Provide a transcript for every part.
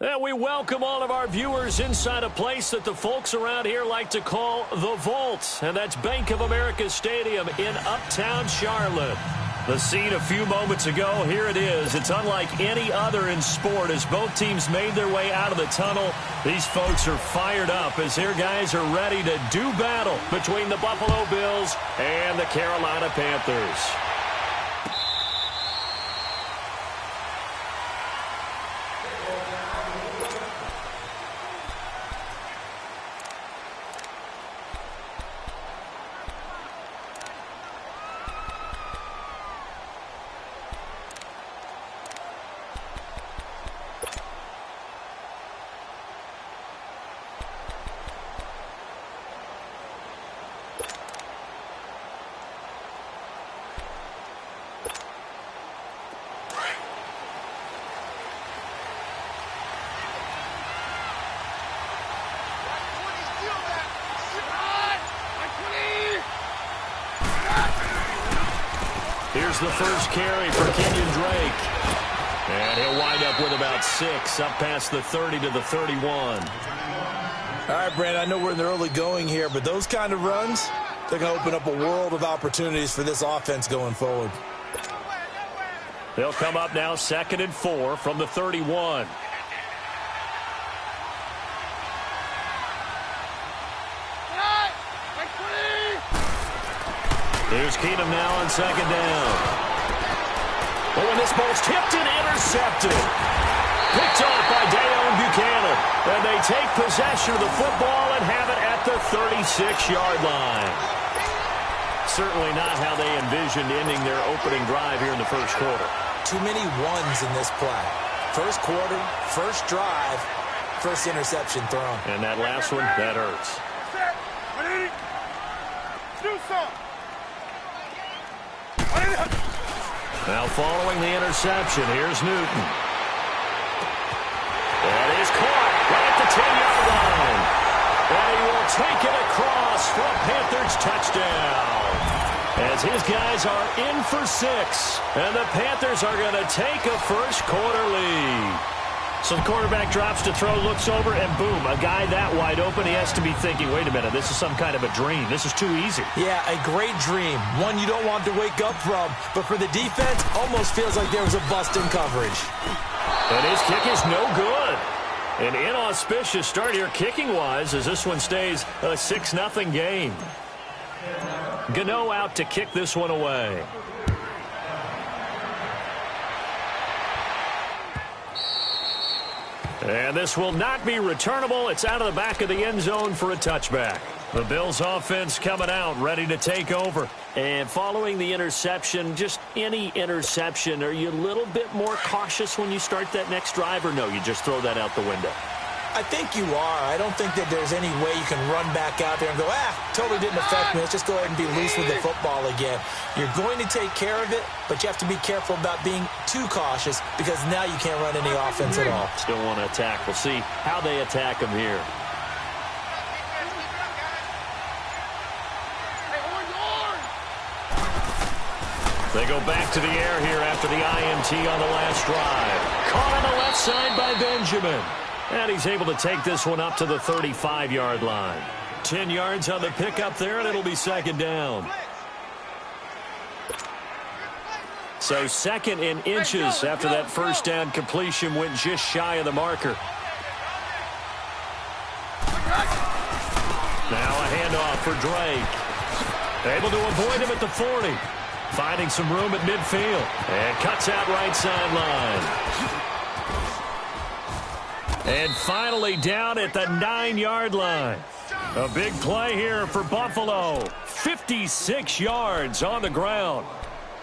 And we welcome all of our viewers inside a place that the folks around here like to call the Vault. And that's Bank of America Stadium in Uptown Charlotte. The scene a few moments ago, here it is. It's unlike any other in sport as both teams made their way out of the tunnel. These folks are fired up as their guys are ready to do battle between the Buffalo Bills and the Carolina Panthers. Here's the first carry for Kenyon Drake. And he'll wind up with about 6, up past the 30 to the 31. All right, Brandon, I know we're in the early going here, but those kind of runs, they're going to open up a world of opportunities for this offense going forward. They'll come up now 2nd and 4 from the 31. Here's Keenum now on 2nd down. Oh, and this ball's tipped and intercepted. Picked off by Dayon Buchanan. And they take possession of the football and have it at the 36-yard line. Certainly not how they envisioned ending their opening drive here in the first quarter. Too many ones in this play. First quarter, first drive, first interception thrown. And that last one, that hurts. Now following the interception, here's Newton. That is caught right at the 10-yard line. And he will take it across for a Panthers touchdown. As his guys are in for 6. And the Panthers are going to take a first quarter lead. So the quarterback drops to throw, looks over, and boom, a guy that wide open, he has to be thinking, wait a minute, this is some kind of a dream. This is too easy. Yeah, a great dream. One you don't want to wake up from. But for the defense, almost feels like there was a bust in coverage. And his kick is no good. An inauspicious start here kicking-wise as this one stays a 6-0 game. Gano out to kick this one away. And this will not be returnable. It's out of the back of the end zone for a touchback. The Bills offense coming out, ready to take over. And following the interception, just any interception, are you a little bit more cautious when you start that next drive, or no, you just throw that out the window? I think you are. I don't think that there's any way you can run back out there and go, totally didn't affect me. Let's just go ahead and be loose with the football again. You're going to take care of it, but you have to be careful about being too cautious because now you can't run any offense at all. Still want to attack. We'll see how they attack him here. They go back to the air here after the INT on the last drive. Caught on the left side by Benjamin. And he's able to take this one up to the 35-yard line. 10 yards on the pickup there, and it'll be 2nd down. So 2nd in inches after that first down completion went just shy of the marker. Now a handoff for Drake. Able to avoid him at the 40. Finding some room at midfield. And cuts out right sideline. And finally down at the 9-yard line. A big play here for Buffalo. 56 yards on the ground.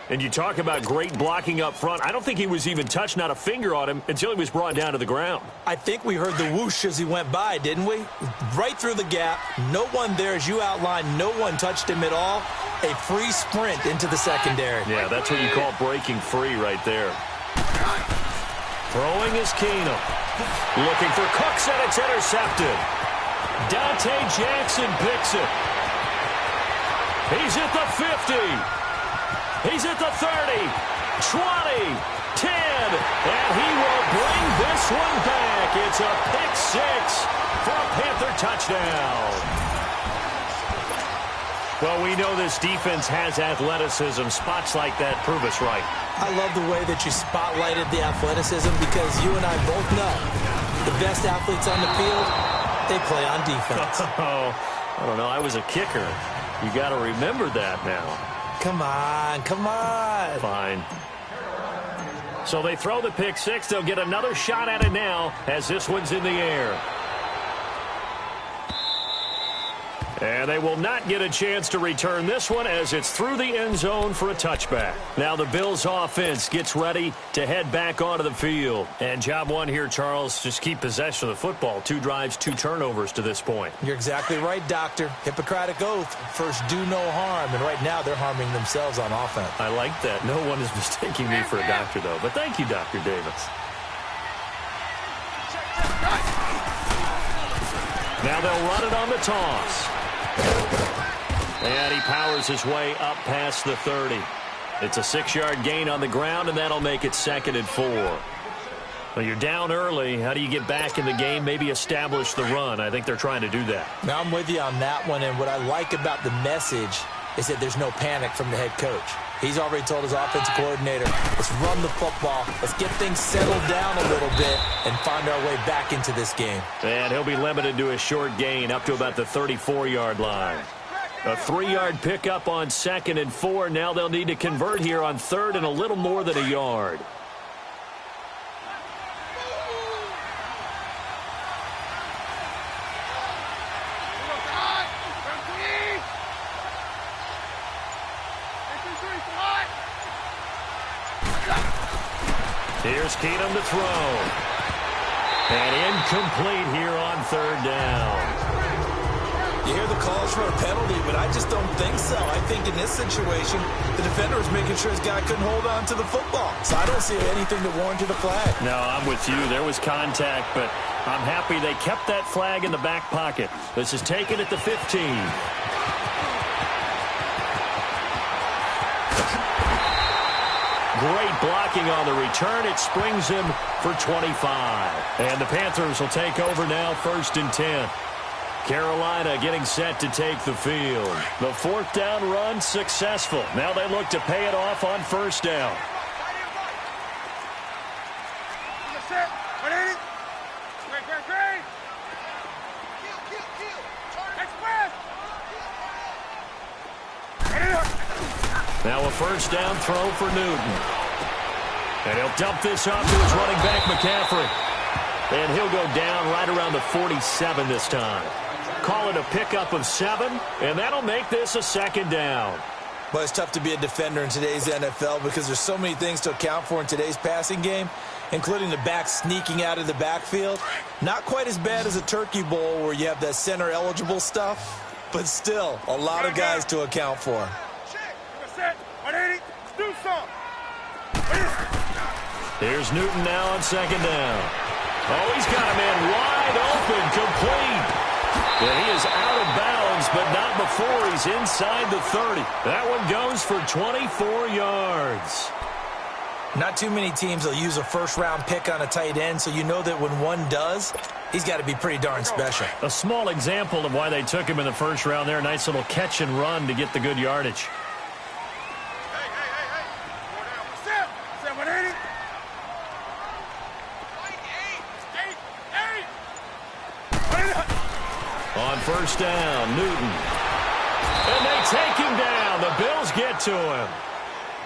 And you talk about great blocking up front. I don't think he was even touched, not a finger on him, until he was brought down to the ground. I think we heard the whoosh as he went by, didn't we? Right through the gap. No one there, as you outlined. No one touched him at all. A free sprint into the secondary. Yeah, that's what you call breaking free right there. Throwing is Keenum. Looking for Cooks, and it's intercepted. Dante Jackson picks it. He's at the 50. He's at the 30, 20, 10. again, and he will bring this one back. It's a pick six for a Panther touchdown. Well, we know this defense has athleticism. Spots like that prove us right. I love the way that you spotlighted the athleticism because you and I both know the best athletes on the field, they play on defense. Oh, I don't know. I was a kicker. You got to remember that now. Come on, come on. Fine. So they throw the pick six. They'll get another shot at it now as this one's in the air. And they will not get a chance to return this one as it's through the end zone for a touchback. Now the Bills offense gets ready to head back onto the field. And job one here, Charles, just keep possession of the football. 2 drives, 2 turnovers to this point. You're exactly right, Doctor. Hippocratic oath. First, do no harm. And right now, they're harming themselves on offense. I like that. No one is mistaking me for a doctor, though. But thank you, Dr. Davis. Now they'll run it on the toss. And he powers his way up past the 30. It's a 6-yard gain on the ground, and that'll make it 2nd and 4. Well, you're down early. How do you get back in the game, maybe establish the run? I think they're trying to do that. Now, I'm with you on that one, and what I like about the message is that there's no panic from the head coach. He's already told his offensive coordinator, let's run the football, let's get things settled down a little bit and find our way back into this game. And he'll be limited to a short gain up to about the 34-yard line. A 3-yard pickup on 2nd and 4. Now they'll need to convert here on 3rd and a little more than a yard. Here's Keenum to throw. And incomplete here on 3rd down. You hear the calls for a penalty, but I just don't think so. I think in this situation, the defender was making sure his guy couldn't hold on to the football. So I don't see anything to warrant a flag. No, I'm with you. There was contact, but I'm happy they kept that flag in the back pocket. This is taken at the 15. Great blocking on the return. It springs him for 25. And the Panthers will take over now, 1st and 10. Carolina getting set to take the field. The 4th down run successful. Now they look to pay it off on 1st down. Now a 1st down throw for Newton. And he'll dump this off to his running back, McCaffrey. And he'll go down right around the 47 this time. Call it a pickup of 7, and that'll make this a 2nd down. But it's tough to be a defender in today's NFL because there's so many things to account for in today's passing game, including the back sneaking out of the backfield. Not quite as bad as a turkey bowl where you have that center-eligible stuff, but still a lot of guys to account for. Here's Newton now on 2nd down. Oh, he's got a man wide open, complete. And he is out of bounds, but not before he's inside the 30. That one goes for 24 yards. Not too many teams will use a 1st-round pick on a tight end, so you know that when one does, he's got to be pretty darn special. A small example of why they took him in the 1st round there. Nice little catch and run to get the good yardage. On 1st down, Newton. And they take him down. The Bills get to him.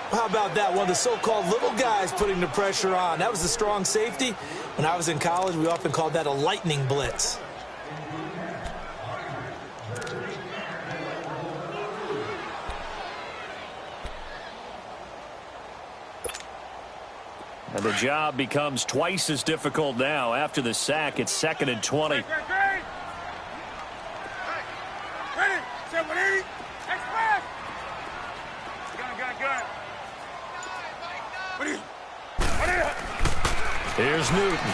How about that? One of the so-called little guys putting the pressure on. That was a strong safety. When I was in college, we often called that a lightning blitz. And the job becomes twice as difficult now. After the sack, it's 2nd and 20. Here's Newton.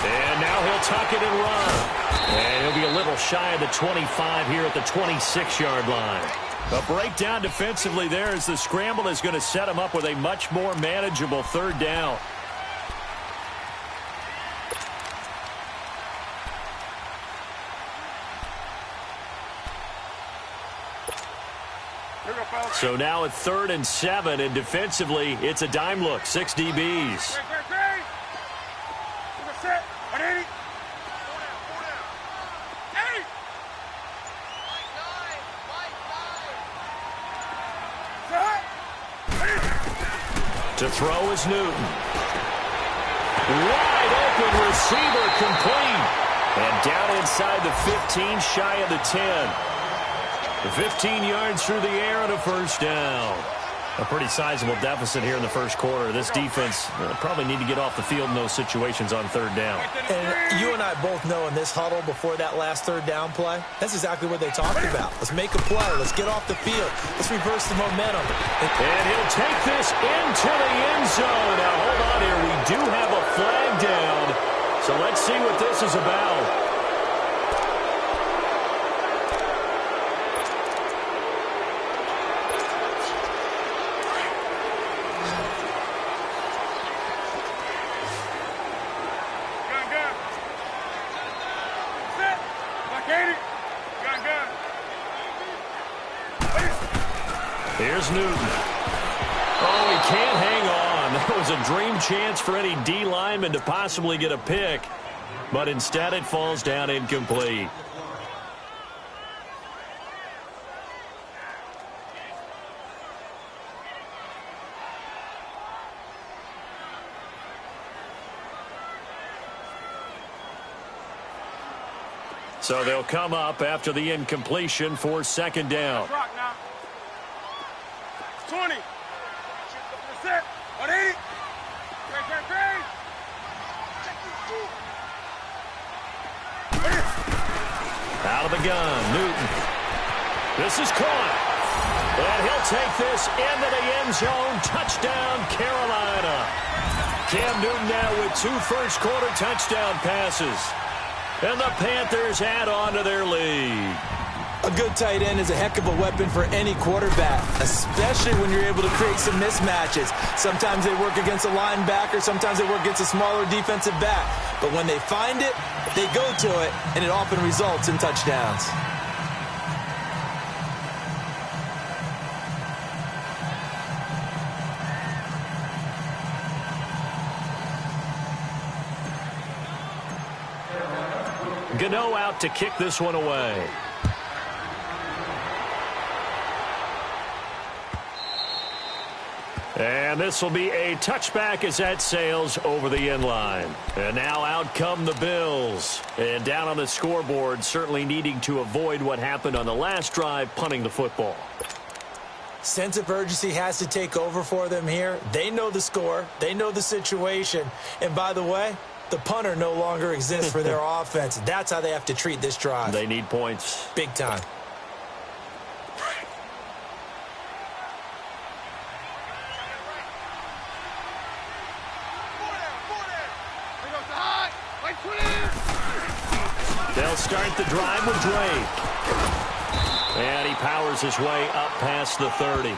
And now he'll tuck it and run. And he'll be a little shy of the 25 here at the 26-yard line. A breakdown defensively there as the scramble is going to set him up with a much more manageable third down. So now at 3rd and 7, and defensively, it's a dime look, 6 DBs. To throw is Newton. Wide open receiver complete. And down inside the 15, shy of the 10. 15 yards through the air and a first down. A pretty sizable deficit here in the first quarter. This defense probably need to get off the field in those situations on 3rd down. And you and I both know in this huddle before that last 3rd down play, that's exactly what they talked about. Let's make a play. Let's get off the field. Let's reverse the momentum. And he'll take this into the end zone. Now, hold on here. We do have a flag down. So let's see what this is about. Here's Newton. Oh, he can't hang on. That was a dream chance for any D lineman to possibly get a pick, but instead it falls down incomplete. So they'll come up after the incompletion for 2nd down. 20. Set. 180. Out of the gun, Newton. This is caught. And he'll take this into the end zone. Touchdown, Carolina. Cam Newton now with 2 first-quarter touchdown passes. And the Panthers add on to their lead. A good tight end is a heck of a weapon for any quarterback, especially when you're able to create some mismatches. Sometimes they work against a linebacker, sometimes they work against a smaller defensive back. But when they find it, they go to it, and it often results in touchdowns. Gano out to kick this one away. And this will be a touchback as that sails over the end line. And now out come the Bills. And down on the scoreboard, certainly needing to avoid what happened on the last drive, punting the football. Sense of urgency has to take over for them here. They know the score. They know the situation. And by the way, the punter no longer exists for their offense. That's how they have to treat this drive. They need points. Big time. They'll start the drive with Drake. And he powers his way up past the 30.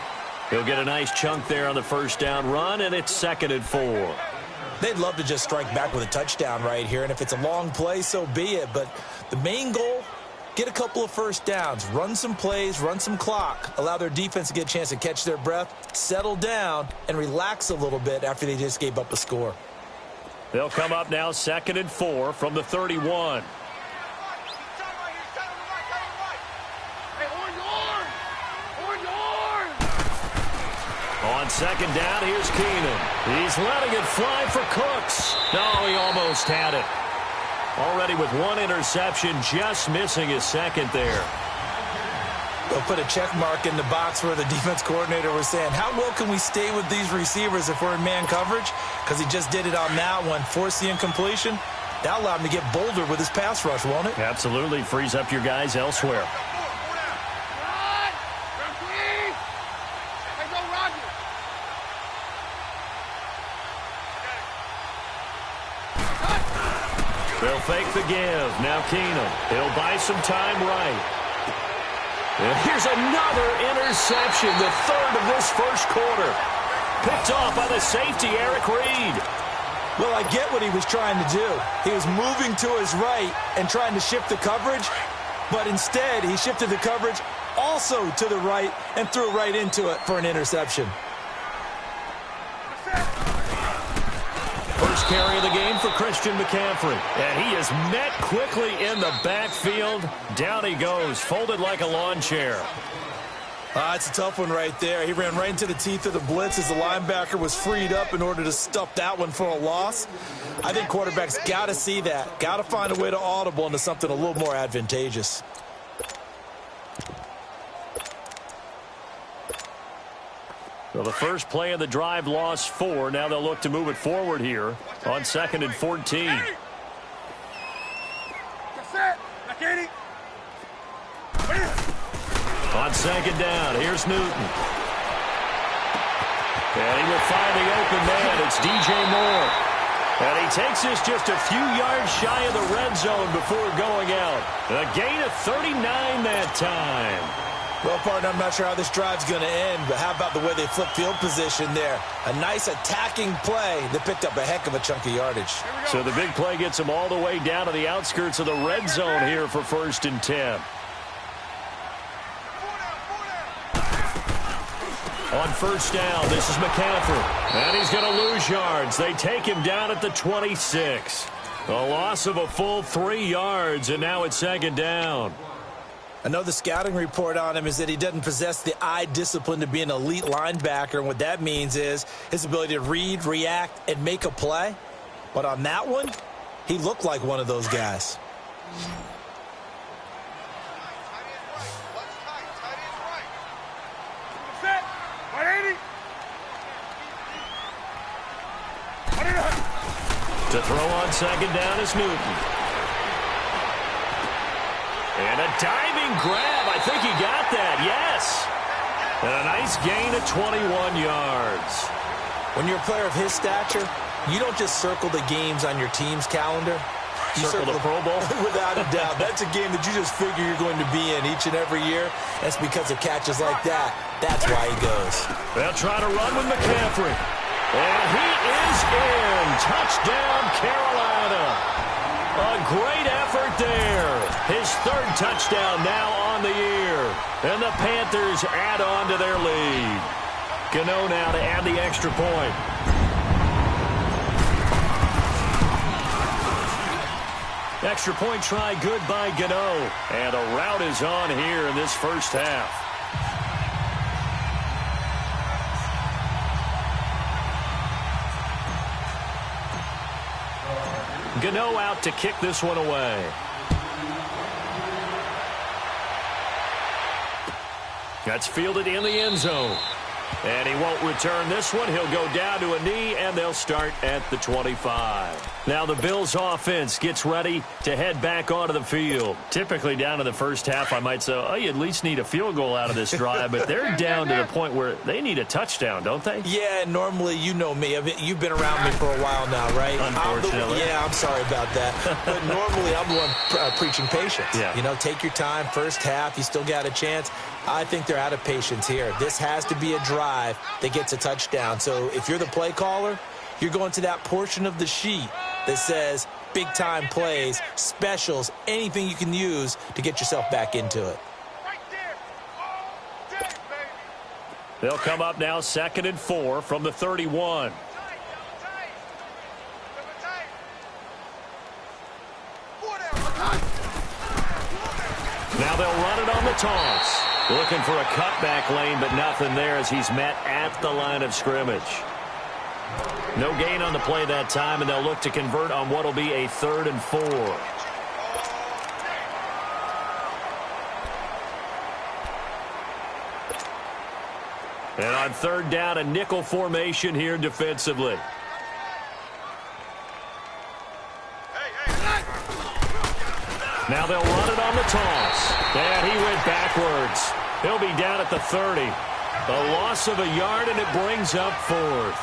He'll get a nice chunk there on the first down run, and it's 2nd and 4. They'd love to just strike back with a touchdown right here, and if it's a long play, so be it. But the main goal, get a couple of first downs, run some plays, run some clock, allow their defense to get a chance to catch their breath, settle down, and relax a little bit after they just gave up a score. They'll come up now 2nd and 4 from the 31. On 2nd down, here's Keenan. He's letting it fly for Cooks. No, he almost had it. Already with 1 interception, just missing his 2nd there. They'll put a check mark in the box where the defense coordinator was saying, how well can we stay with these receivers if we're in man coverage? Because he just did it on that one, forced the incompletion. That allowed him to get bolder with his pass rush, won't it? Absolutely. Frees up your guys elsewhere. They'll fake the give. Now Keenum. He'll buy some time right. And here's another interception, the third of this first quarter. Picked off by the safety, Eric Reed. Well, I get what he was trying to do. He was moving to his right and trying to shift the coverage, but instead he shifted the coverage also to the right and threw right into it for an interception. First carry of the game for Christian McCaffrey. And he is met quickly in the backfield. Down he goes, folded like a lawn chair. It's a tough one right there. He ran right into the teeth of the blitz as the linebacker was freed up in order to stuff that one for a loss. I think quarterbacks got to see that. Got to find a way to audible into something a little more advantageous. So the first play of the drive lost 4. Now they'll look to move it forward here on 2nd and 14. On 2nd down, here's Newton. And he will find the open man. It's DJ Moore. And he takes this just a few yards shy of the red zone before going out. A gain of 39 that time. Well, partner, I'm not sure how this drive's going to end, but how about the way they flip field position there? A nice attacking play that picked up a heck of a chunk of yardage. So the big play gets them all the way down to the outskirts of the red zone here for 1st and 10. On 1st down, this is McCaffrey. And he's going to lose yards. They take him down at the 26. A loss of a full 3 yards, and now it's 2nd down. I know the scouting report on him is that he doesn't possess the eye discipline to be an elite linebacker, and what that means is his ability to read, react, and make a play. But on that one, he looked like one of those guys. To throw on 2nd down is Newton. And a diving grab. I think he got that. Yes. And a nice gain of 21 yards. When you're a player of his stature, you don't just circle the games on your team's calendar. You circle the Pro Bowl? Without a doubt. That's a game that you just figure you're going to be in each and every year. That's because of catches like that. That's why he goes. They'll try to run with McCaffrey. And he is in. Touchdown, Carolina. A great effort there. His 3rd touchdown now on the year. And the Panthers add on to their lead. Gano now to add the extra point. Extra point try good by Gano. And a rout is on here in this first half. Gano out to kick this one away. That's fielded in the end zone. And he won't return this one. He'll go down to a knee, and they'll start at the 25. Now the Bills offense gets ready to head back onto the field. Typically down to the first half, I might say, oh, you at least need a field goal out of this drive. But they're down to the point where they need a touchdown, don't they? Yeah, normally, you know me. You've been around me for a while now, right? Unfortunately. I'm sorry about that. But normally, I'm the one preaching patience. Yeah. You know, take your time. First half, you still got a chance. I think they're out of patience here. This has to be a drive that gets a touchdown. So if you're the play caller, you're going to that portion of the sheet that says big-time plays, specials, anything you can use to get yourself back into it. They'll come up now 2nd and 4 from the 31. Now they'll run it on the toss. Looking for a cutback lane, but nothing there as he's met at the line of scrimmage. No gain on the play that time, and they'll look to convert on what will be a 3rd and 4. And on 3rd down, a nickel formation here defensively. Now they'll run it on the toss. And he went backwards. He'll be down at the 30. A loss of a yard, and it brings up 4th.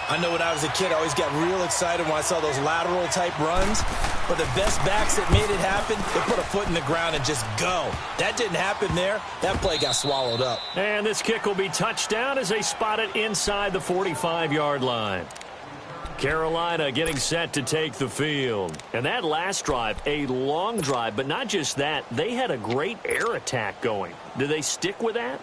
I know when I was a kid, I always got real excited when I saw those lateral-type runs. But the best backs that made it happen, they put a foot in the ground and just go. That didn't happen there. That play got swallowed up. And this kick will be touchdown as they spot it inside the 45-yard line. Carolina getting set to take the field. And that last drive, a long drive, but not just that. They had a great air attack going. Do they stick with that?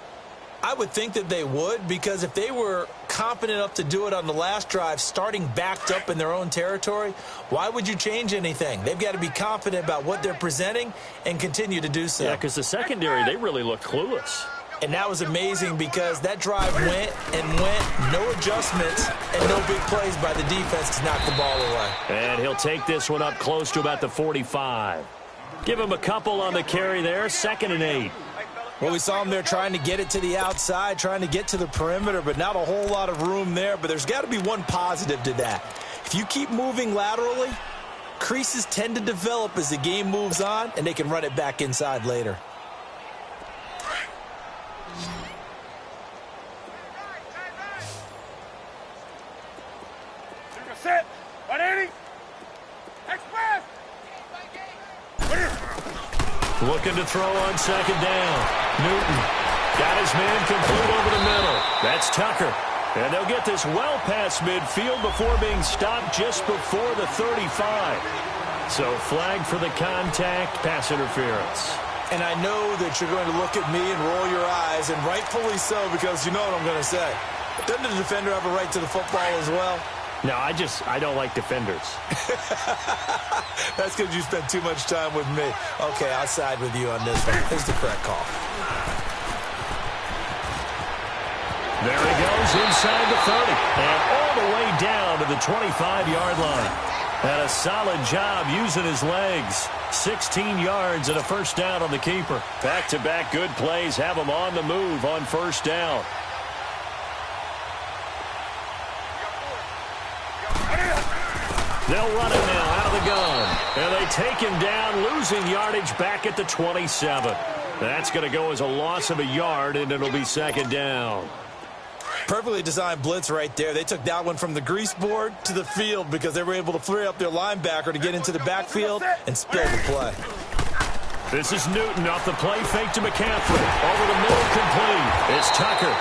I would think that they would, because if they were confident enough to do it on the last drive, starting backed up in their own territory, why would you change anything? They've got to be confident about what they're presenting and continue to do so. Yeah, because the secondary, they really look clueless. And that was amazing because that drive went and went, no adjustments, and no big plays by the defense to knock the ball away. And he'll take this one up close to about the 45. Give him a couple on the carry there, 2nd and 8. Well, we saw him there trying to get it to the outside, trying to get to the perimeter, but not a whole lot of room there. But there's got to be one positive to that. If you keep moving laterally, creases tend to develop as the game moves on, and they can run it back inside later. Set. 180. Express. Looking to throw on 2nd down. Newton got his man complete over the middle. That's Tucker. And they'll get this well past midfield before being stopped just before the 35. So flag for the contact, pass interference. And I know that you're going to look at me and roll your eyes, and rightfully so, because you know what I'm going to say. Doesn't the defender have a right to the football as well? No, I don't like defenders. That's because you spent too much time with me. Okay, I'll side with you on this one. Here's the correct call. There he goes inside the 30 and all the way down to the 25-yard line. And a solid job using his legs. 16 yards and a first down on the keeper. Back-to-back good plays have him on the move on first down. They'll run it now out of the gun. And they take him down, losing yardage back at the 27. That's going to go as a loss of a yard, and it'll be 2nd down. Perfectly designed blitz right there. They took that one from the grease board to the field because they were able to free up their linebacker to get into the backfield and spill the play. This is Newton off the play fake to McCaffrey. Over the middle, complete. It's Tucker.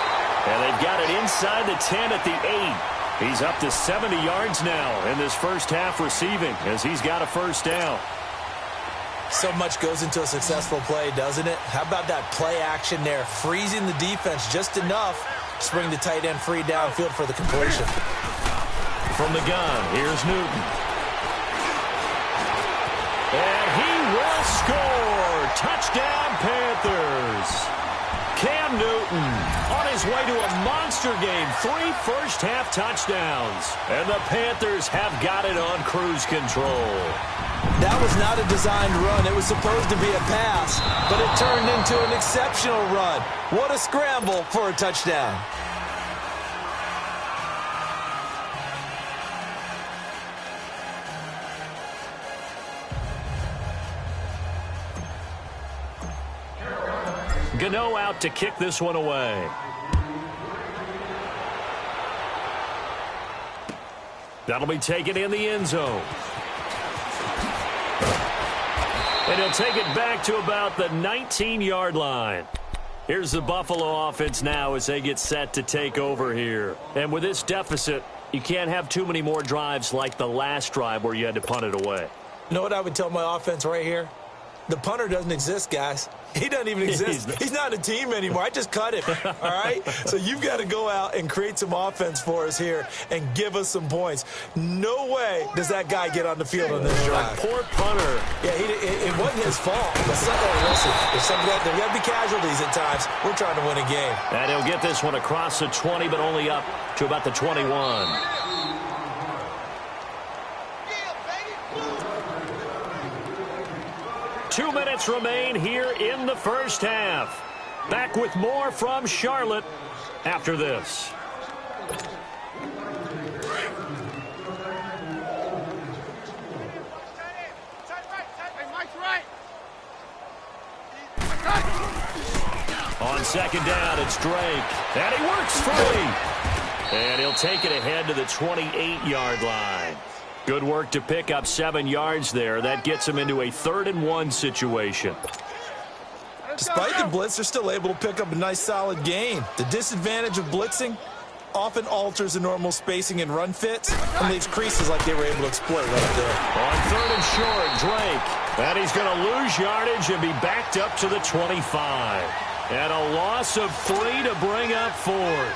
And they've got it inside the 10 at the 8. He's up to 70 yards now in this first half receiving as he's got a first down. So much goes into a successful play, doesn't it? How about that play action there? Freezing the defense just enough to bring the tight end free downfield for the completion. From the gun, here's Newton. And he will score! Touchdown, Panthers! Cam Newton on his way to a monster game. 3 first-half touchdowns. And the Panthers have got it on cruise control. That was not a designed run. It was supposed to be a pass, but it turned into an exceptional run. What a scramble for a touchdown. Gano out to kick this one away. That'll be taken in the end zone. And he'll take it back to about the 19-yard line. Here's the Buffalo offense now as they get set to take over here. And with this deficit, you can't have too many more drives like the last drive where you had to punt it away. You know what I would tell my offense right here? The punter doesn't exist, guys. He doesn't even exist. He's not a team anymore. I just cut him, all right? So you've got to go out and create some offense for us here and give us some points. No way does that guy get on the field on this drive. Poor punter. Yeah, it wasn't his fault. But listen, there's got to be casualties at times. We're trying to win a game. And he'll get this one across the 20, but only up to about the 21. 2 minutes remain here in the first half. Back with more from Charlotte after this. On second down, it's Drake. And he works free. And he'll take it ahead to the 28-yard line. Good work to pick up 7 yards there. That gets him into a 3rd-and-1 situation. Despite the blitz, they're still able to pick up a nice, solid gain. The disadvantage of blitzing often alters the normal spacing and run fits and leaves creases like they were able to exploit right there. On 3rd and short, Drake. And he's going to lose yardage and be backed up to the 25. And a loss of 3 to bring up 4th.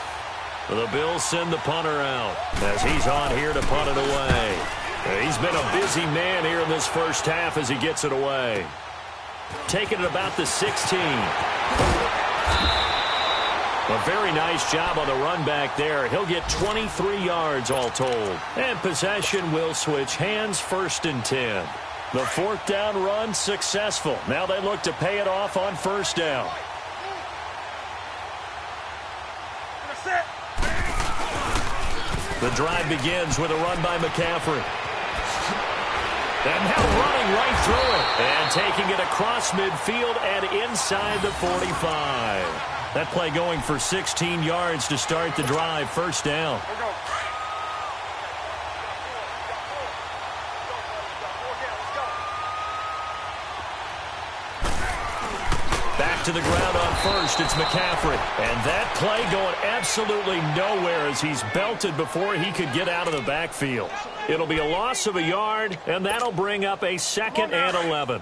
The Bills send the punter out as he's on here to punt it away. He's been a busy man here in this first half as he gets it away. Taking it about the 16. A very nice job on the run back there. He'll get 23 yards all told. And possession will switch hands, 1st and 10. The 4th down run successful. Now they look to pay it off on 1st down. The drive begins with a run by McCaffrey. And now running right through it. And taking it across midfield and inside the 45. That play going for 16 yards to start the drive. 1st down. Back to the ground on 1st. It's McCaffrey. And that play going absolutely nowhere as he's belted before he could get out of the backfield. It'll be a loss of a yard, and that'll bring up a 2nd and 11.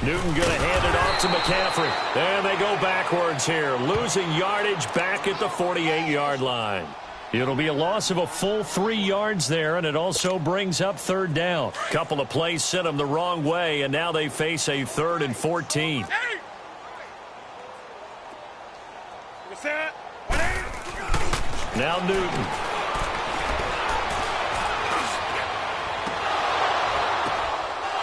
Newton going to hand it off to McCaffrey. And they go backwards here, losing yardage back at the 48-yard line. It'll be a loss of a full 3 yards there, and it also brings up 3rd down. Couple of plays sent them the wrong way, and now they face a 3rd and 14. Now Newton.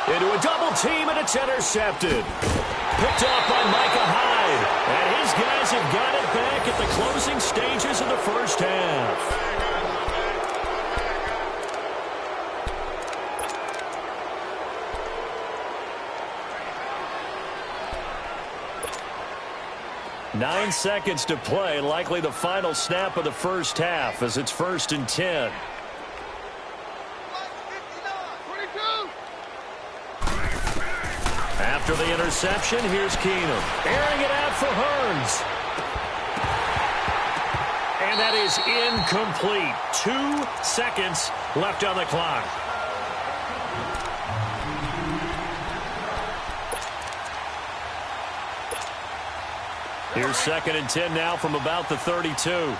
Into a double team, and it's intercepted. Picked off by Micah Hyde. And his guys have got it back at the closing stages of the first half. Nine seconds to play, likely the final snap of the first half as it's 1st and 10. After the interception, here's Keenum. Airing it out for Hearns. And that is incomplete. 2 seconds left on the clock. Here's 2nd and 10 now from about the 32.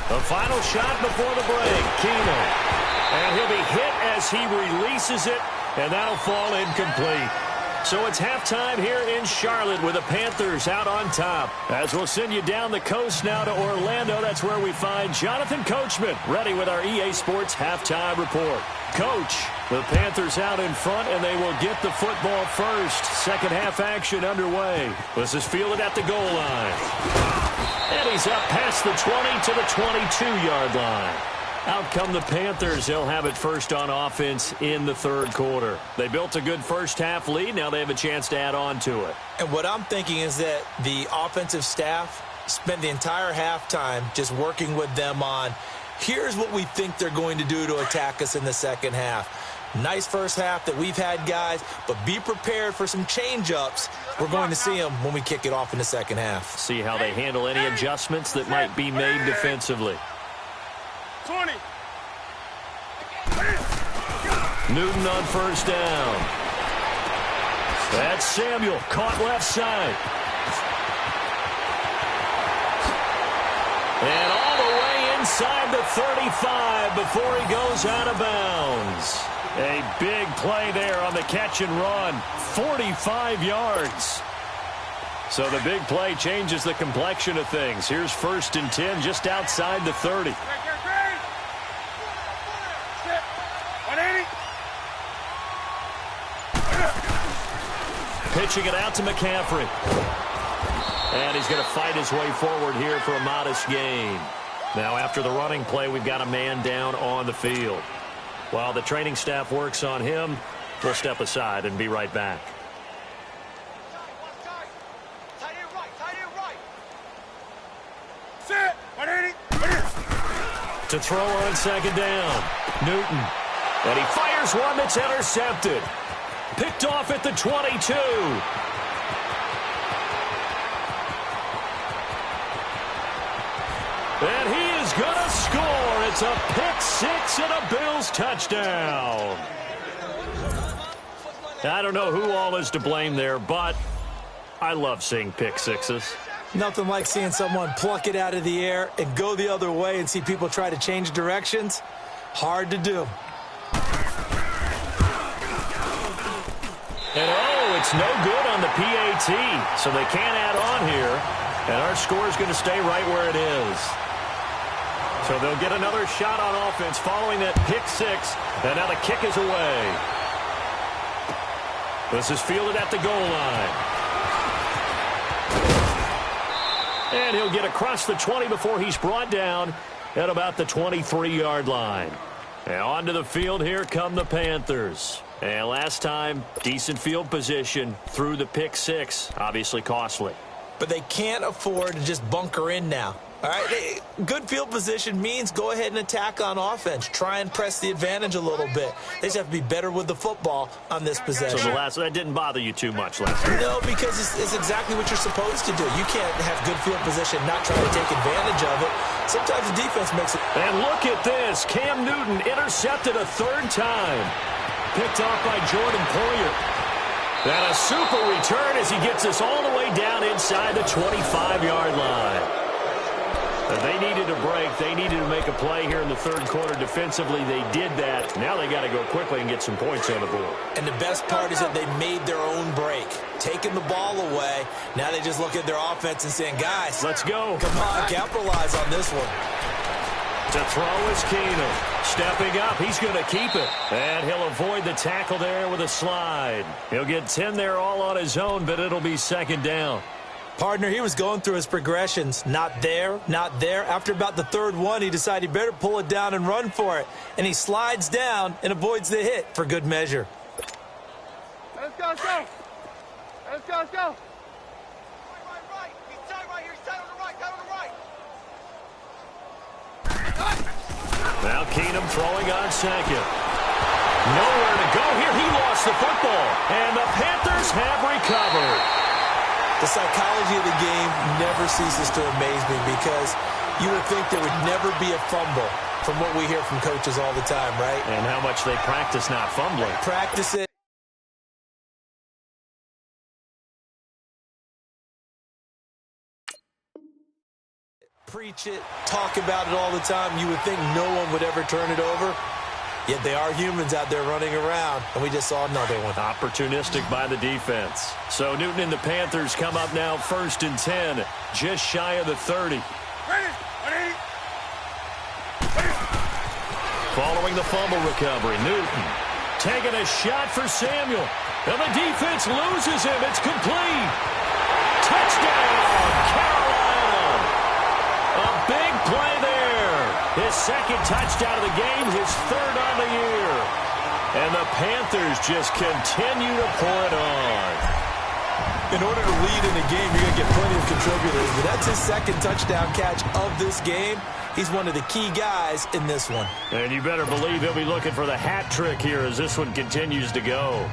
The final shot before the break, Keenum. And he'll be hit as he releases it, and that'll fall incomplete. So it's halftime here in Charlotte with the Panthers out on top. As we'll send you down the coast now to Orlando, that's where we find Jonathan Coachman ready with our EA Sports halftime report. Coach, the Panthers out in front, and they will get the football first. Second half action underway. This is fielded at the goal line. And he's up past the 20 to the 22-yard line. Out come the Panthers. They'll have it first on offense in the 3rd quarter. They built a good first-half lead. Now they have a chance to add on to it. And what I'm thinking is that the offensive staff spent the entire halftime just working with them on, here's what we think they're going to do to attack us in the second half. Nice first half that we've had, guys, but be prepared for some change-ups. We're going to see them when we kick it off in the second half. See how they handle any adjustments that might be made defensively. 20. Newton on 1st down. That's Samuel, caught left side. And all the way inside the 35 before he goes out of bounds. A big play there on the catch and run. 45 yards. So the big play changes the complexion of things. Here's 1st and 10 just outside the 30. pitching it out to McCaffrey. And he's going to fight his way forward here for a modest gain. Now, after the running play, we've got a man down on the field. While the training staff works on him, we'll step aside and be right back. Set. To throw on second down, Newton. And he fires one that's intercepted. Picked off at the 22. And he is going to score. It's a pick six and a Bills touchdown. I don't know who all is to blame there, but I love seeing pick sixes. Nothing like seeing someone pluck it out of the air and go the other way and see people try to change directions. Hard to do. And oh, it's no good on the PAT, so they can't add on here. And our score is going to stay right where it is. So they'll get another shot on offense following that pick six. And now the kick is away. This is fielded at the goal line. And he'll get across the 20 before he's brought down at about the 23-yard line. And onto the field, here come the Panthers. And last time, decent field position through the pick six. Obviously costly. But they can't afford to just bunker in now. All right, good field position means go ahead and attack on offense. Try and press the advantage a little bit. They just have to be better with the football on this possession. So that didn't bother you too much last time? No, because it's exactly what you're supposed to do. You can't have good field position, not try to take advantage of it. Sometimes the defense makes it. And look at this. Cam Newton intercepted a third time. Picked off by Jordan Poyer. And a super return as he gets us all the way down inside the 25-yard line. They needed a break. They needed to make a play here in the third quarter. Defensively, they did that. Now they got to go quickly and get some points on the board. And the best part is that they made their own break. Taking the ball away. Now they just look at their offense and saying, guys, let's go. Come on, capitalize on this one. To throw is Keenum. Stepping up, he's going to keep it. And he'll avoid the tackle there with a slide. He'll get 10 there all on his own, but it'll be second down. Partner, he was going through his progressions. Not there, not there. After about the third one, he decided he better pull it down and run for it. And he slides down and avoids the hit for good measure. Let's go, let's go. Let's go, let's go. Right. He's tied right here. He's tied on the right. Tied on the right. Now Keenum throwing on second. Nowhere to go here. He lost the football. And the Panthers have recovered. The psychology of the game never ceases to amaze me because you would think there would never be a fumble from what we hear from coaches all the time, right? And how much they practice not fumbling. Practice it. Preach it, talk about it all the time. You would think no one would ever turn it over. Yet they are humans out there running around, and we just saw another one. Opportunistic by the defense. So Newton and the Panthers come up now 1st and 10, just shy of the 30. Ready. Following the fumble recovery, Newton taking a shot for Samuel. And the defense loses him. It's complete. Touchdown, Carolina. A big play there. His second touchdown of the game, his third on the year. And the Panthers just continue to pour it on. In order to lead in a game, you're going to get plenty of contributors. But that's his second touchdown catch of this game. He's one of the key guys in this one. And you better believe he'll be looking for the hat trick here as this one continues to go.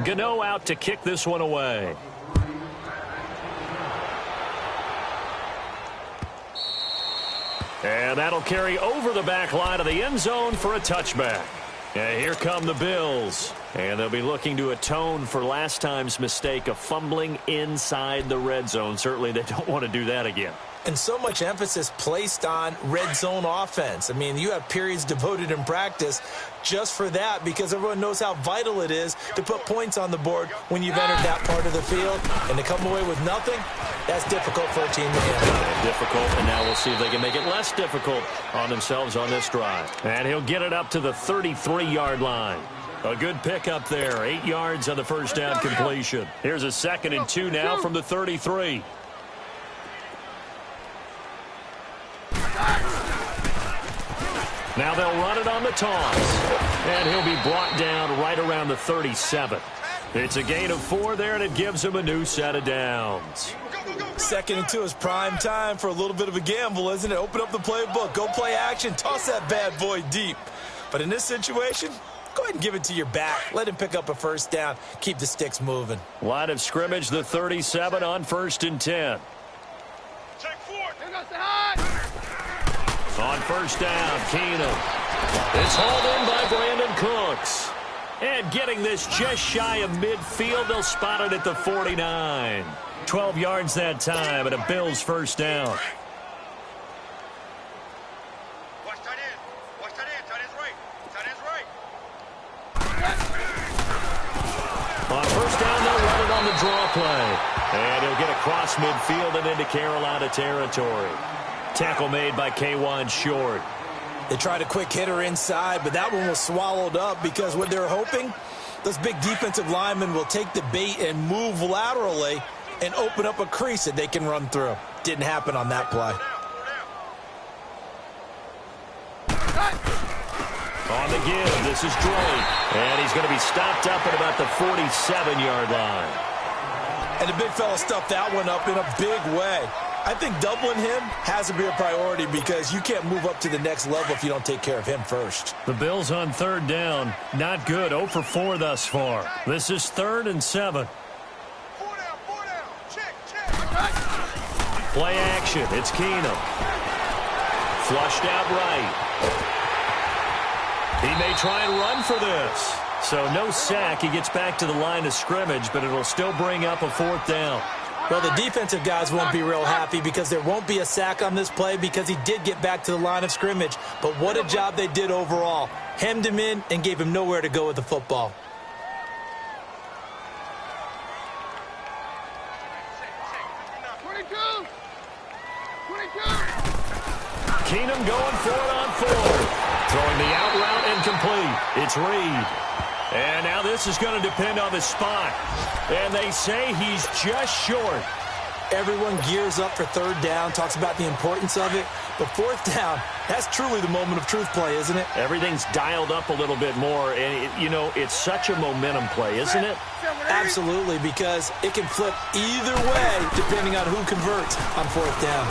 Gano out to kick this one away. And that'll carry over the back line of the end zone for a touchback. And here come the Bills. And they'll be looking to atone for last time's mistake of fumbling inside the red zone. Certainly they don't want to do that again. And so much emphasis placed on red zone offense. I mean, you have periods devoted in practice just for that because everyone knows how vital it is to put points on the board when you've entered that part of the field. And to come away with nothing, that's difficult for a team to handle. Difficult, and now we'll see if they can make it less difficult on themselves on this drive. And he'll get it up to the 33-yard line. A good pickup there. 8 yards on the first down completion. Here's a 2nd and 2 now from the 33. Now they'll run it on the toss. And he'll be brought down right around the 37. It's a gain of 4 there, and it gives him a new set of downs. 2nd and 2 is prime time for a little bit of a gamble, isn't it? Open up the playbook, go play action, toss that bad boy deep. But in this situation, go ahead and give it to your back. Let him pick up a first down. Keep the sticks moving. Line of scrimmage, the 37 on 1st and 10. Check 4. Here goes the high. On first down, Keenum. It's hauled in by Brandon Cooks. And getting this just shy of midfield, they'll spot it at the 49. 12 yards that time, and a Bills first down. Watch tight end. Watch tight end. Tight end's right. Tight end's right. On first down, they'll run it on the draw play. And he'll get across midfield and into Carolina territory. Tackle made by K1 Short. They tried a quick hitter inside, but that one was swallowed up because what they're hoping, those big defensive linemen will take the bait and move laterally and open up a crease that they can run through. Didn't happen on that play. On the give, this is Drake. And he's going to be stopped up at about the 47-yard line. And the big fella stuffed that one up in a big way. I think doubling him has to be a priority because you can't move up to the next level if you don't take care of him first. The Bills on 3rd down. Not good. 0 for 4 thus far. This is 3rd and 7. 4 down. Check. Play action. It's Keenum. Flushed out right. He may try and run for this. So no sack. He gets back to the line of scrimmage, but it'll still bring up a 4th down. Well, the defensive guys won't be real happy because there won't be a sack on this play because he did get back to the line of scrimmage. But what a job they did overall. Hemmed him in and gave him nowhere to go with the football. Keenum going for it on 4th. Throwing the out route incomplete. It's Reed. And now this is going to depend on the spot. And they say he's just short. Everyone gears up for 3rd down, talks about the importance of it. But 4th down, that's truly the moment of truth play, isn't it? Everything's dialed up a little bit more. And, it's such a momentum play, isn't it? Absolutely, because it can flip either way depending on who converts on 4th down.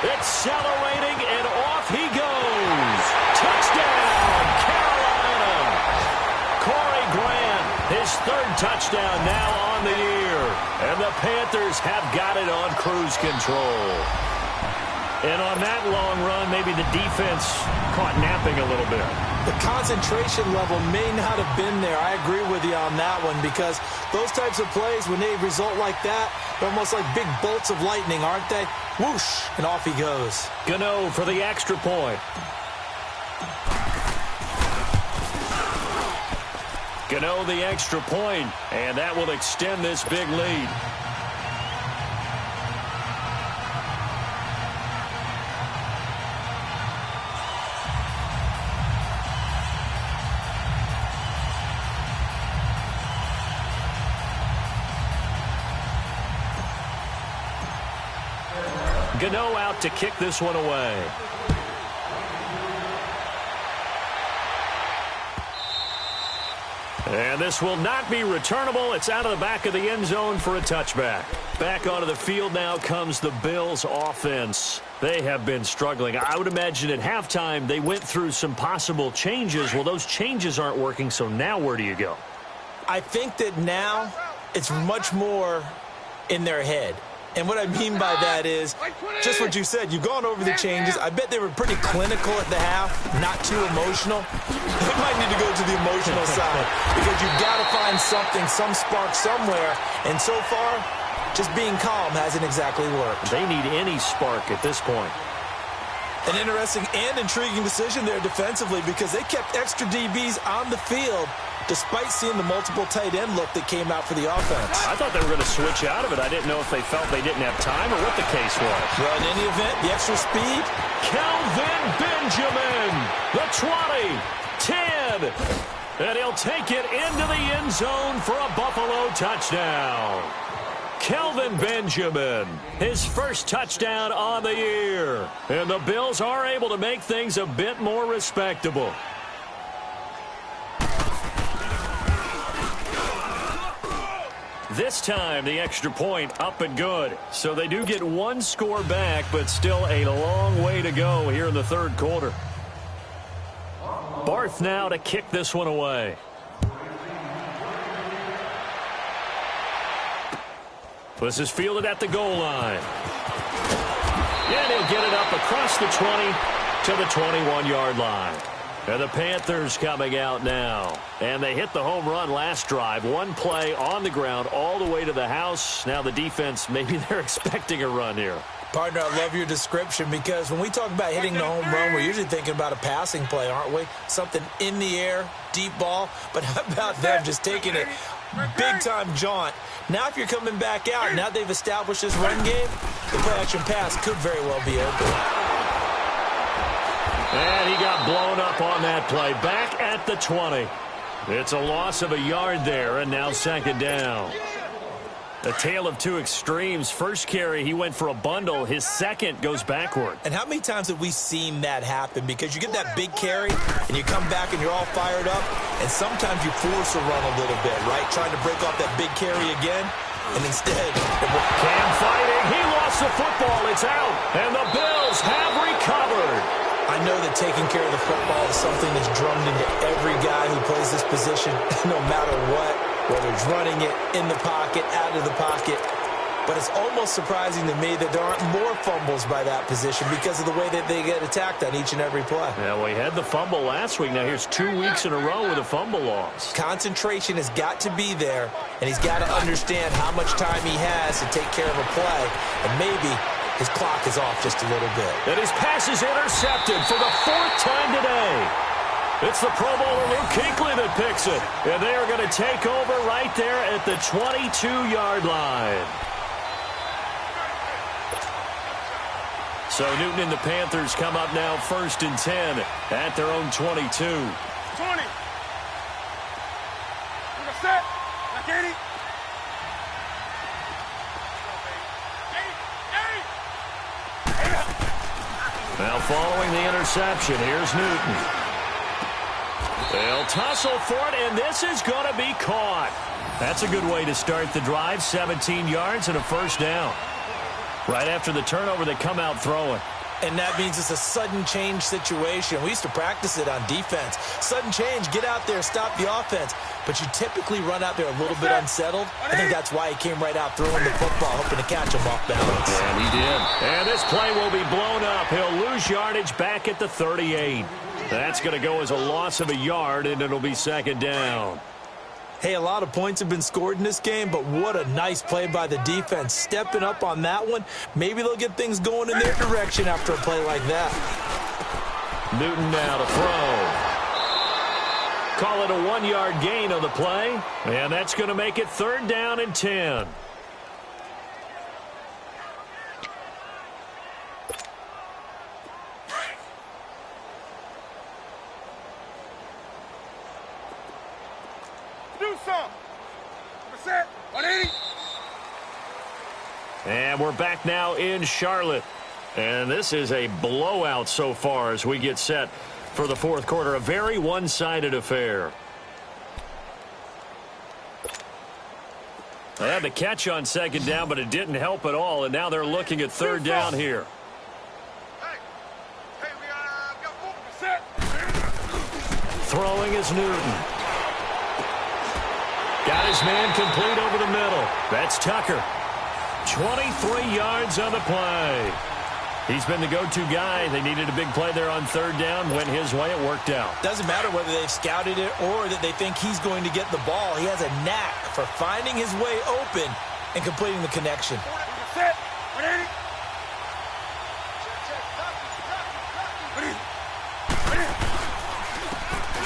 Accelerating, and off he goes. Touchdown, Carolina. Corey Grant, his 3rd touchdown now on the year. And the Panthers have got it on cruise control. And on that long run, maybe the defense caught napping a little bit. The concentration level may not have been there. I agree with you on that one because those types of plays, when they result like that, they're almost like big bolts of lightning, aren't they? Whoosh, and off he goes. Gano for the extra point. Gano the extra point, and that will extend this big lead. Gano out to kick this one away. And this will not be returnable. It's out of the back of the end zone for a touchback. Back onto the field now comes the Bills offense. They have been struggling. I would imagine at halftime they went through some possible changes. Well, those changes aren't working, so now where do you go? I think that now it's much more in their head. And what I mean by that is just what you said. You've gone over the changes. I bet they were pretty clinical at the half, not too emotional. They might need to go to the emotional side because you've got to find something, some spark somewhere. And so far, just being calm hasn't exactly worked. They need any spark at this point. An interesting and intriguing decision there defensively because they kept extra DBs on the field despite seeing the multiple tight end look that came out for the offense. I thought they were going to switch out of it. I didn't know if they felt they didn't have time or what the case was. Well, in any event, the extra speed. Kelvin Benjamin, the 20, 10, and he'll take it into the end zone for a Buffalo touchdown. Kelvin Benjamin, his first touchdown on the year. And the Bills are able to make things a bit more respectable. This time, the extra point up and good. So they do get one score back, but still a long way to go here in the third quarter. Barth now to kick this one away. This is fielded at the goal line. And he'll get it up across the 20 to the 21-yard line. And the Panthers coming out now. And they hit the home run last drive. One play on the ground all the way to the house. Now the defense, maybe they're expecting a run here. Partner, I love your description because when we talk about hitting the home run, we're usually thinking about a passing play, aren't we? Something in the air, deep ball. But how about them just taking it big-time jaunt? Now if you're coming back out, now they've established this run game, the play-action pass could very well be open. And he got blown up on that play. Back at the 20. It's a loss of a yard there, and now second down. A tale of two extremes. First carry, he went for a bundle. His second goes backward. And how many times have we seen that happen? Because you get that big carry, and you come back and you're all fired up, and sometimes you force a run a little bit, right? Trying to break off that big carry again, and instead... Cam fighting. He lost the football. It's out. And the Bills have recovered. I know that taking care of the football is something that's drummed into every guy who plays this position, no matter what. Whether it's running it, in the pocket, out of the pocket. But it's almost surprising to me that there aren't more fumbles by that position because of the way that they get attacked on each and every play. Yeah, we had the fumble last week. Now here's 2 weeks in a row with a fumble loss. Concentration has got to be there, and he's got to understand how much time he has to take care of a play. And maybe his clock is off just a little bit. And his pass is intercepted for the 4th time today. It's the Pro Bowler Luke Kuechly that picks it. And they are going to take over right there at the 22-yard line. So Newton and the Panthers come up now 1st and 10 at their own 22. 20. We're set. Like 80. Now following the interception, here's Newton. They'll tussle for it, and this is going to be caught. That's a good way to start the drive. 17 yards and a first down. Right after the turnover, they come out throwing. And that means it's a sudden change situation. We used to practice it on defense. Sudden change, get out there, stop the offense. But you typically run out there a little bit unsettled. I think that's why he came right out throwing the football, hoping to catch him off balance. And he did. And this play will be blown up. He'll lose yardage back at the 38. That's going to go as a loss of a yard, and it'll be second down. Hey, a lot of points have been scored in this game, but what a nice play by the defense. Stepping up on that one. Maybe they'll get things going in their direction after a play like that. Newton now to throw. Call it a 1-yard gain on the play, and that's going to make it 3rd down and 10. And we're back now in Charlotte. And this is a blowout so far as we get set for the 4th quarter. A very one-sided affair. They had the catch on second down, but it didn't help at all. And now they're looking at 3rd down here. Throwing is Newton. Got his man complete over the middle. That's Tucker. 23 yards on the play. He's been the go-to guy. They needed a big play there on third down. Went his way. It worked out. Doesn't matter whether they've scouted it or that they think he's going to get the ball. He has a knack for finding his way open and completing the connection.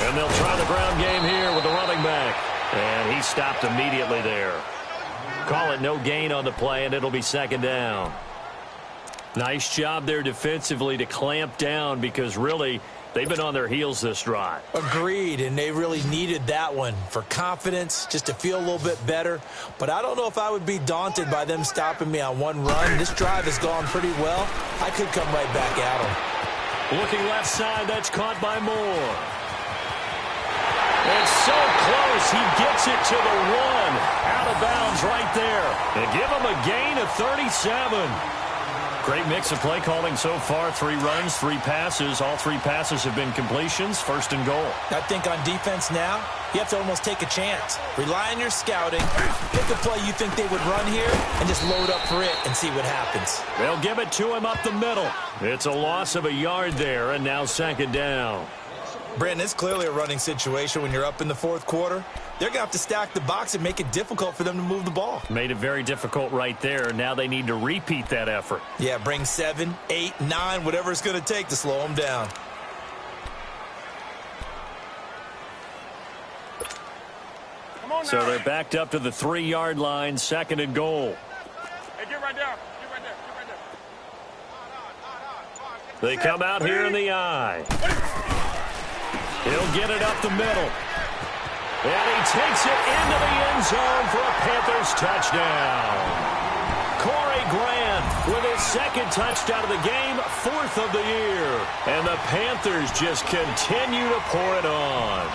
And they'll try the ground game here with the running back. And he stopped immediately there. Call it no gain on the play, and it'll be second down. Nice job there defensively to clamp down because really they've been on their heels this drive. Agreed, and they really needed that one for confidence, just to feel a little bit better. But I don't know if I would be daunted by them stopping me on one run. This drive has gone pretty well. I could come right back at them. Looking left side, that's caught by Moore. It's so close, he gets it to the one. Out of bounds right there. And give him a gain of 37. Great mix of play calling so far. 3 runs, 3 passes. All 3 passes have been completions. First and goal. I think on defense now, you have to almost take a chance. Rely on your scouting. Pick a play you think they would run here and just load up for it and see what happens. They'll give it to him up the middle. It's a loss of a yard there, and now second down. Brandon, it's clearly a running situation when you're up in the fourth quarter. They're going to have to stack the box and make it difficult for them to move the ball. Made it very difficult right there. Now they need to repeat that effort. Yeah, bring 7, 8, 9, whatever it's going to take to slow them down. So they're backed up to the 3-yard line, second and goal. Hey, get right there. Get right there. Get right there. They come out here in the eye. He'll get it up the middle. And he takes it into the end zone for a Panthers touchdown. Corey Grant with his second touchdown of the game, 4th of the year. And the Panthers just continue to pour it on.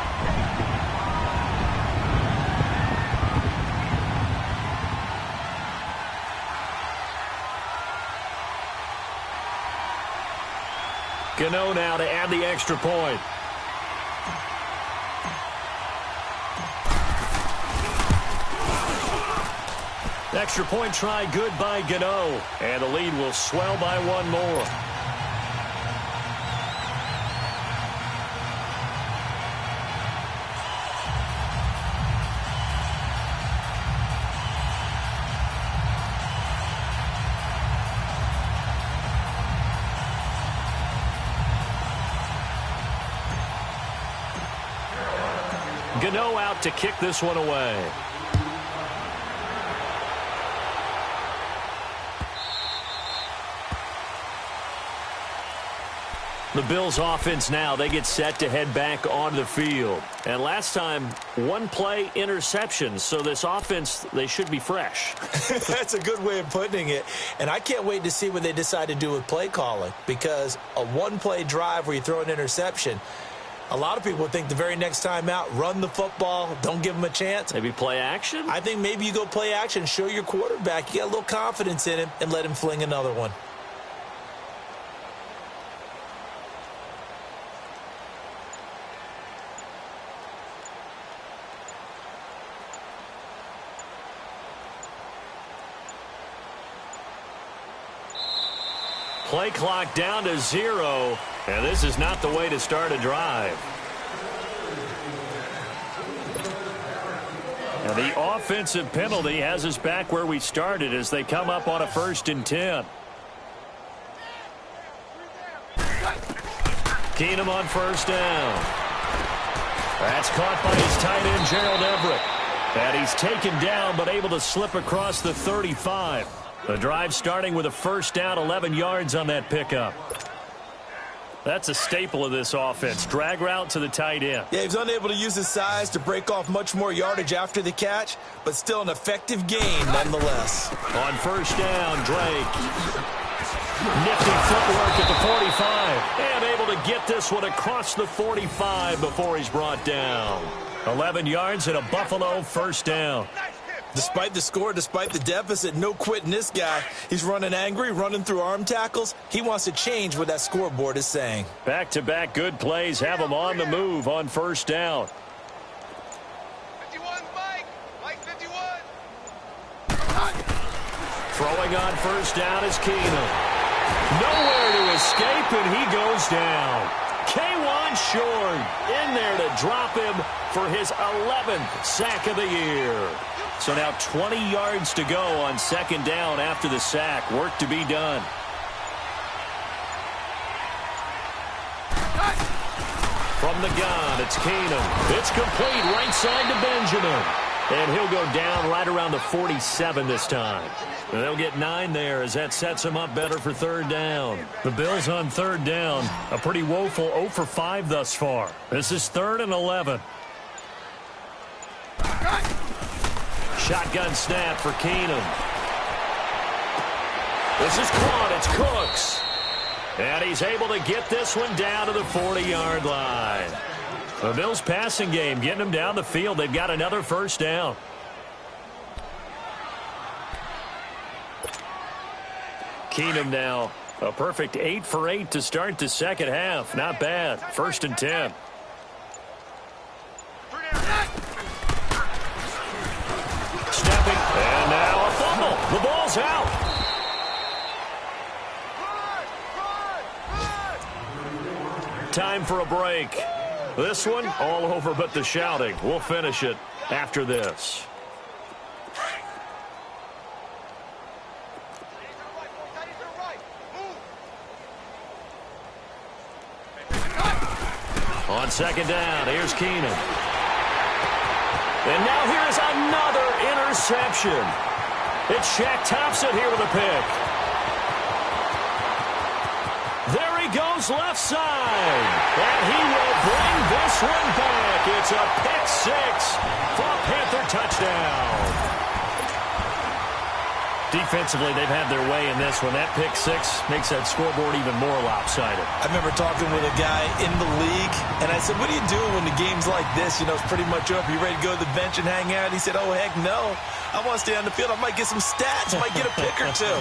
Gano now to add the extra point. Extra point try good by Gano. And the lead will swell by 1 more. Gano out to kick this one away. The Bills offense now, they get set to head back onto the field. And last time, 1-play interception. So this offense, they should be fresh. That's a good way of putting it. And I can't wait to see what they decide to do with play calling. Because a 1-play drive where you throw an interception, a lot of people think the very next time out, run the football, don't give them a chance. Maybe play action? I think maybe you go play action, show your quarterback you got a little confidence in him, and let him fling another one. Play clock down to 0, and this is not the way to start a drive. And the offensive penalty has us back where we started as they come up on a 1st and 10. Keenum on 1st down. That's caught by his tight end, Gerald Everett. And he's taken down but able to slip across the 35. The drive starting with a 1st down, 11 yards on that pickup. That's a staple of this offense. Drag route to the tight end. Yeah, he's unable to use his size to break off much more yardage after the catch, but still an effective gain nonetheless. On 1st down, Drake. Nifty footwork at the 45. And able to get this one across the 45 before he's brought down. 11 yards and a Buffalo 1st down. Despite the score, despite the deficit, no quitting this guy. He's running angry, running through arm tackles. He wants to change what that scoreboard is saying. Back-to-back good plays have him on the move on 1st down. 51, Mike. Mike, 51. Throwing on first down is Keenum. Nowhere to escape, and he goes down. K1 Short in there to drop him for his 11th sack of the year. So now 20 yards to go on second down after the sack. Work to be done. From the gun, it's Keenum. It's complete right side to Benjamin. And he'll go down right around the 47 this time. And they'll get 9 there as that sets them up better for third down. The Bills on third down, a pretty woeful 0 for 5 thus far. This is 3rd and 11. Shotgun snap for Keenum. This is caught. It's Cooks. And he's able to get this one down to the 40-yard line. The Bills passing game getting them down the field. They've got another first down. Keenum now a perfect 8 for 8 to start the second half. Not bad. 1st and 10. Stepping. And now a fumble. The ball's out. Time for a break. This one, all over but the shouting. We'll finish it after this. On second down, here's Keenum. And now here is another interception. It's Shaq Thompson here with a pick. There he goes left side. And he will bring this one back. It's a pick 6 for a Panther touchdown. Defensively, they've had their way in this one. That pick 6 makes that scoreboard even more lopsided. I remember talking with a guy in the league, and I said, what do you do when the game's like this? You know, it's pretty much over. You ready to go to the bench and hang out? He said, oh, heck no. I want to stay on the field. I might get some stats. I might get a pick or two.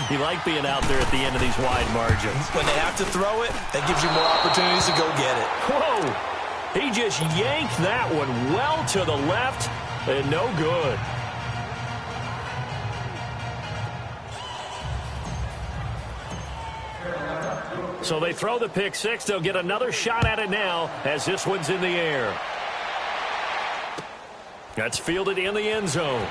You like being out there at the end of these wide margins. When they have to throw it, that gives you more opportunities to go get it. Whoa! He just yanked that one well to the left, and no good. So they throw the pick 6. They'll get another shot at it now as this one's in the air. That's fielded in the end zone.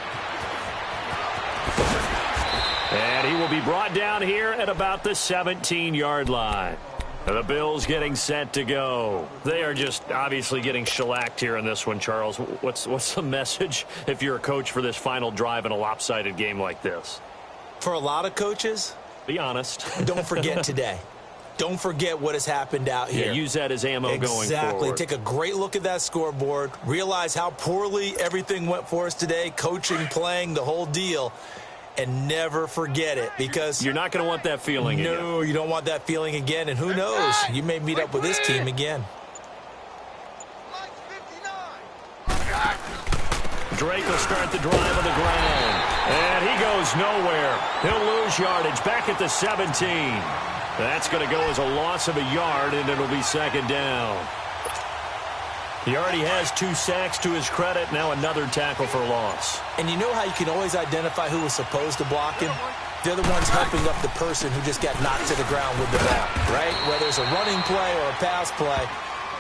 And he will be brought down here at about the 17-yard line. The Bills getting set to go. They are just obviously getting shellacked here in this one, Charles. What's the message if you're a coach for this final drive in a lopsided game like this? For a lot of coaches, be honest. Don't forget today. Don't forget what has happened out here. Yeah, use that as ammo going forward. Exactly. Take a great look at that scoreboard. Realize how poorly everything went for us today. Coaching, playing, the whole deal. And never forget it, because you're not going to want that feeling again. No, you don't want that feeling again. And who knows? You may meet up with this team again. Drake will start the drive on the ground. And he goes nowhere. He'll lose yardage back at the 17. That's going to go as a loss of a yard, and it'll be second down. He already has 2 sacks to his credit. Now another tackle for loss. And you know how you can always identify who was supposed to block him? They're the ones helping up the person who just got knocked to the ground with the ball, right? Whether it's a running play or a pass play,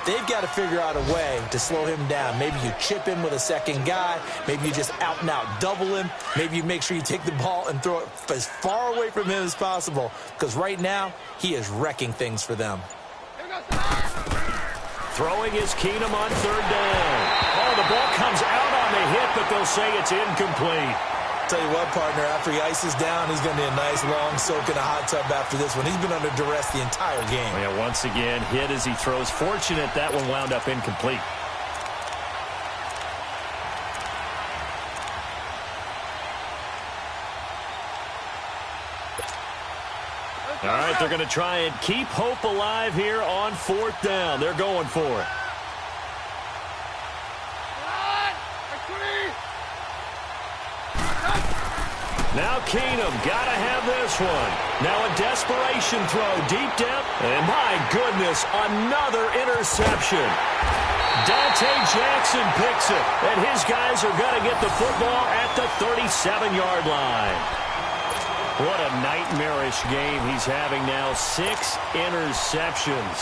they've got to figure out a way to slow him down. Maybe you chip him with a second guy. Maybe you just out and out double him. Maybe you make sure you take the ball and throw it as far away from him as possible, because right now he is wrecking things for them. Throwing is Keenum on third down. Oh, the ball comes out on the hit, but they'll say it's incomplete. Tell you what, partner, after he ices down, he's going to be a nice long soak in a hot tub after this one. He's been under duress the entire game. Yeah, once again, hit as he throws. Fortunate that one wound up incomplete. All right, they're going to try and keep hope alive here on fourth down. They're going for it. Now Keenum, got to have this one. Now a desperation throw deep down. And my goodness, another interception. Dante Jackson picks it. And his guys are going to get the football at the 37-yard line. What a nightmarish game he's having now. 6 interceptions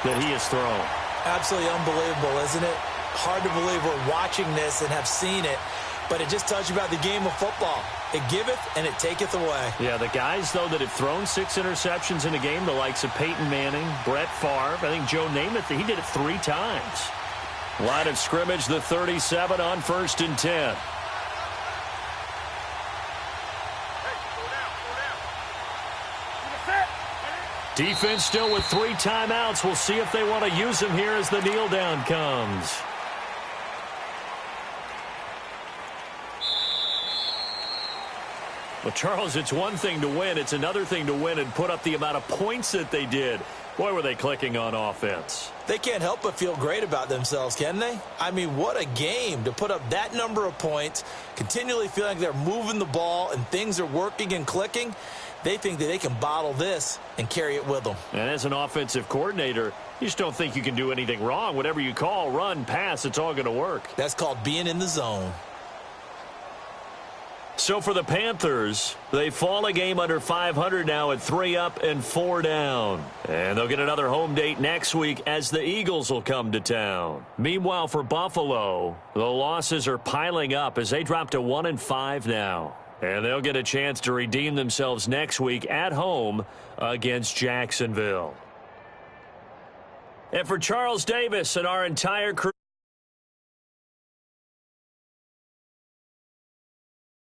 that he has thrown. Absolutely unbelievable, isn't it? Hard to believe we're watching this and have seen it, but it just tells you about the game of football. It giveth and it taketh away. Yeah, the guys, though, that have thrown 6 interceptions in a game, the likes of Peyton Manning, Brett Favre, I think Joe Namath, he did it 3 times. Line of scrimmage, the 37 on 1st and 10. Defense still with 3 timeouts. We'll see if they want to use them here as the kneel down comes. Well, Charles, it's one thing to win. It's another thing to win and put up the amount of points that they did. Boy, were they clicking on offense. They can't help but feel great about themselves, can they? I mean, what a game to put up that number of points, continually feeling like they're moving the ball and things are working and clicking. They think that they can bottle this and carry it with them. And as an offensive coordinator, you just don't think you can do anything wrong. Whatever you call, run, pass, it's all going to work. That's called being in the zone. So for the Panthers, they fall a game under 500 now at 3 up and 4 down. And they'll get another home date next week as the Eagles will come to town. Meanwhile, for Buffalo, the losses are piling up as they drop to 1 and 5 now. And they'll get a chance to redeem themselves next week at home against Jacksonville. And for Charles Davis and our entire crew,